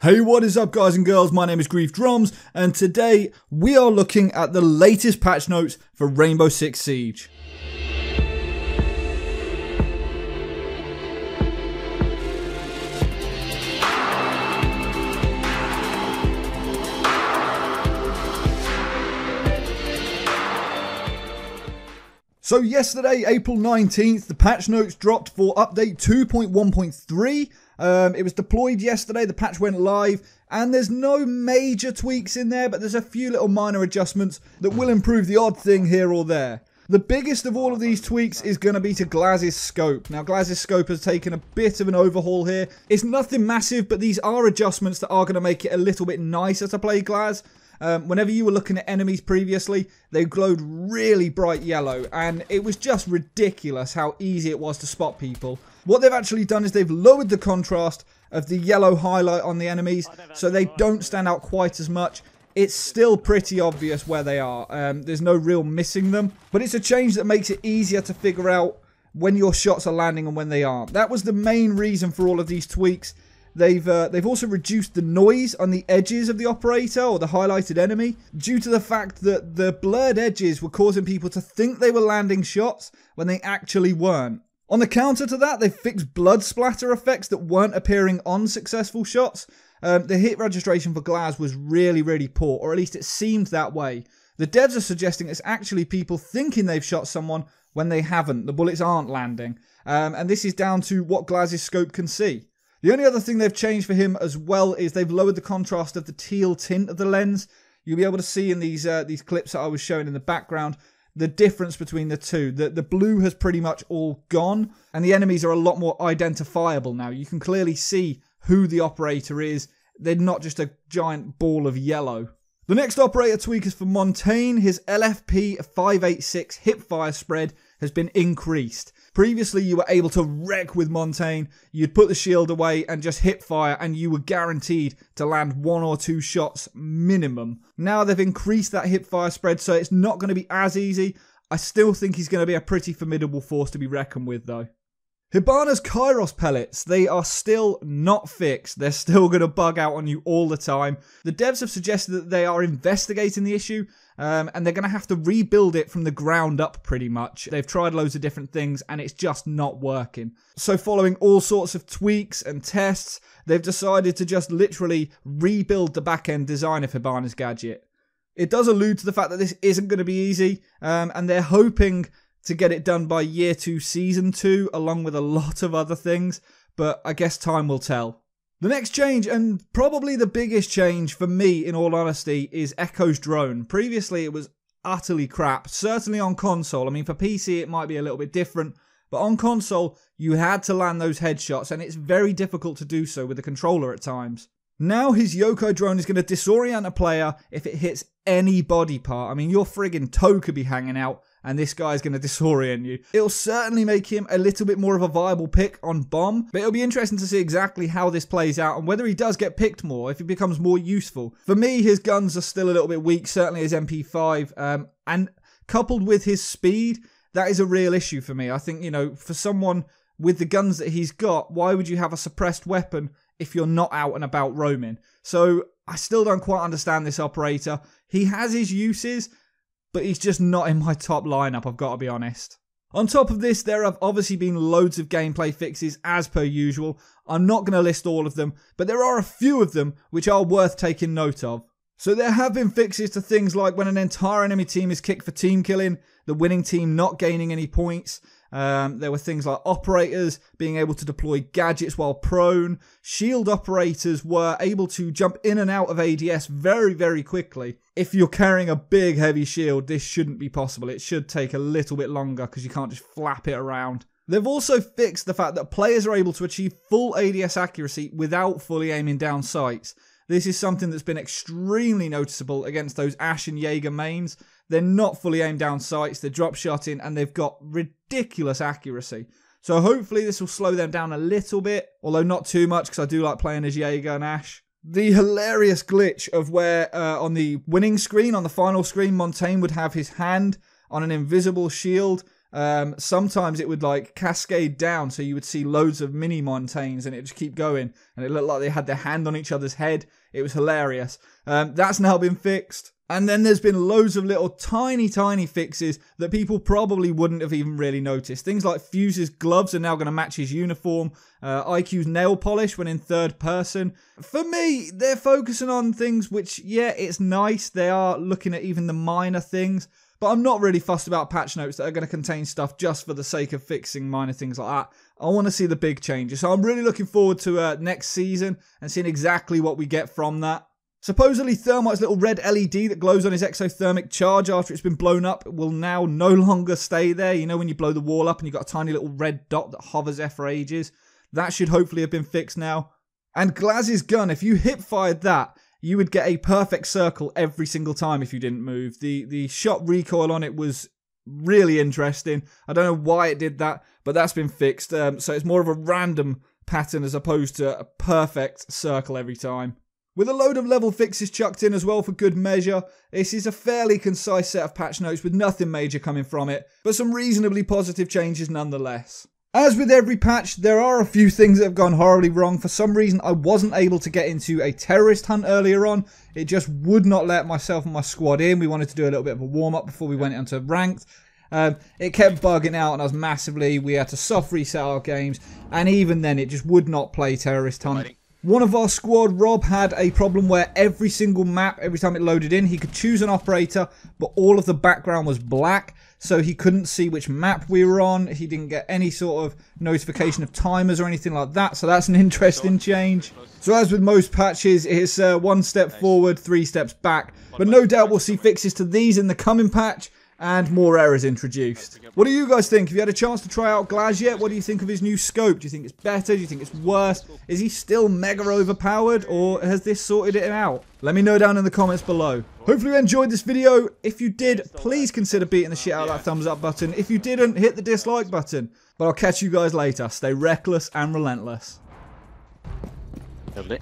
Hey, what is up guys and girls, my name is Griefdrums, and today we are looking at the latest patch notes for Rainbow Six Siege. So yesterday, April 19th, the patch notes dropped for update 2.1.3. It was deployed yesterday, the patch went live, and there's no major tweaks in there, but there's a few little minor adjustments that will improve the odd thing here or there. The biggest of all of these tweaks is going to be to GLAZ's scope. Now, GLAZ's scope has taken a bit of an overhaul here. It's nothing massive, but these are adjustments that are going to make it a little bit nicer to play GLAZ. Whenever you were looking at enemies previously, they glowed really bright yellow, and it was just ridiculous how easy it was to spot people. What they've actually done is they've lowered the contrast of the yellow highlight on the enemies, so they don't stand out quite as much. It's still pretty obvious where they are. There's no real missing them, but it's a change that makes it easier to figure out when your shots are landing and when they aren't. That was the main reason for all of these tweaks. They've also reduced the noise on the edges of the operator or the highlighted enemy due to the fact that the blurred edges were causing people to think they were landing shots when they actually weren't. On the counter to that, they've fixed blood splatter effects that weren't appearing on successful shots. The hit registration for GLAZ was really poor, or at least it seemed that way. The devs are suggesting it's actually people thinking they've shot someone when they haven't. The bullets aren't landing. And this is down to what GLAZ's scope can see. The only other thing they've changed for him as well is they've lowered the contrast of the teal tint of the lens. You'll be able to see in these clips that I was showing in the background the difference between the two. The blue has pretty much all gone, and the enemies are a lot more identifiable now. You can clearly see who the operator is. They're not just a giant ball of yellow. The next operator tweak is for Montagne. His LFP 586 hipfire spread has been increased. Previously, you were able to wreck with Montagne. You'd put the shield away and just hip fire, and you were guaranteed to land 1 or 2 shots minimum. Now they've increased that hip fire spread, so it's not going to be as easy. I still think he's going to be a pretty formidable force to be reckoned with, though. Hibana's Kairos pellets, they are still not fixed. They're still going to bug out on you all the time. The devs have suggested that they are investigating the issue, and they're going to have to rebuild it from the ground up pretty much. They've tried loads of different things and it's just not working. So following all sorts of tweaks and tests, they've decided to just literally rebuild the back-end design of Hibana's gadget. It does allude to the fact that this isn't going to be easy, and they're hoping to get it done by year 2, season 2, along with a lot of other things, but I guess time will tell. The next change, and probably the biggest change for me in all honesty, is Echo's drone. Previously it was utterly crap, certainly on console. I mean, for PC it might be a little bit different, but on console you had to land those headshots, and it's very difficult to do so with the controller at times. Now his Yokai drone is going to disorient a player if it hits any body part. I mean, your friggin' toe could be hanging out, and this guy's going to disorient you. It'll certainly make him a little bit more of a viable pick on bomb, but it'll be interesting to see exactly how this plays out and whether he does get picked more, if he becomes more useful. For me, his guns are still a little bit weak, certainly his MP5, and coupled with his speed, that is a real issue for me. I think, you know, for someone with the guns that he's got, why would you have a suppressed weapon if you're not out and about roaming? So I still don't quite understand this operator. He has his uses, but he's just not in my top lineup, I've got to be honest. On top of this, there have obviously been loads of gameplay fixes as per usual. I'm not going to list all of them, but there are a few of them which are worth taking note of. So there have been fixes to things like when an entire enemy team is kicked for team killing, the winning team not gaining any points. There were things like operators being able to deploy gadgets while prone. Shield operators were able to jump in and out of ADS very quickly. If you're carrying a big heavy shield, this shouldn't be possible. It should take a little bit longer because you can't just flap it around. They've also fixed the fact that players are able to achieve full ADS accuracy without fully aiming down sights. This is something that's been extremely noticeable against those Ash and Jaeger mains. They're not fully aimed down sights, they're drop shotting, and they've got ridiculous accuracy. So hopefully this will slow them down a little bit, although not too much because I do like playing as Jaeger and Ash. The hilarious glitch of where on the winning screen, on the final screen, Montagne would have his hand on an invisible shield sometimes it would like cascade down, so you would see loads of mini Montagnes and it just keep going, and it looked like they had their hand on each other's head. It was hilarious. That's now been fixed. And then there's been loads of little tiny fixes that people probably wouldn't have even really noticed. Things like Fuse's gloves are now going to match his uniform. IQ's nail polish when in third person. For me, they're focusing on things which, yeah, it's nice. They are looking at even the minor things. But I'm not really fussed about patch notes that are going to contain stuff just for the sake of fixing minor things like that. I want to see the big changes. So I'm really looking forward to next season and seeing exactly what we get from that. Supposedly, Thermite's little red LED that glows on his exothermic charge after it's been blown up will now no longer stay there. You know when you blow the wall up and you've got a tiny little red dot that hovers there for ages? That should hopefully have been fixed now. And GLAZ's gun, if you hip-fired that, you would get a perfect circle every single time if you didn't move. The shot recoil on it was really interesting. I don't know why it did that, but that's been fixed. So it's more of a random pattern as opposed to a perfect circle every time. With a load of level fixes chucked in as well for good measure, this is a fairly concise set of patch notes with nothing major coming from it, but some reasonably positive changes nonetheless. As with every patch, there are a few things that have gone horribly wrong. For some reason, I wasn't able to get into a terrorist hunt earlier on. It just would not let myself and my squad in. We wanted to do a little bit of a warm-up before we went into ranked. It kept bugging out on us massively. We had to soft reset our games, and even then, it just would not play terrorist hunt. One of our squad, Rob, had a problem where every single map, every time it loaded in, he could choose an operator, but all of the background was black, so he couldn't see which map we were on. He didn't get any sort of notification of timers or anything like that, so that's an interesting change. So as with most patches, it's 1 step forward, 3 steps back, but no doubt we'll see fixes to these in the coming patch, and more errors introduced. What do you guys think? Have you had a chance to try out GLAZ yet? What do you think of his new scope? Do you think it's better? Do you think it's worse? Is he still mega overpowered, or has this sorted it out? Let me know down in the comments below. Hopefully you enjoyed this video. If you did, please consider beating the shit out of that thumbs up button. If you didn't, hit the dislike button. But I'll catch you guys later. Stay reckless and relentless. Lovely.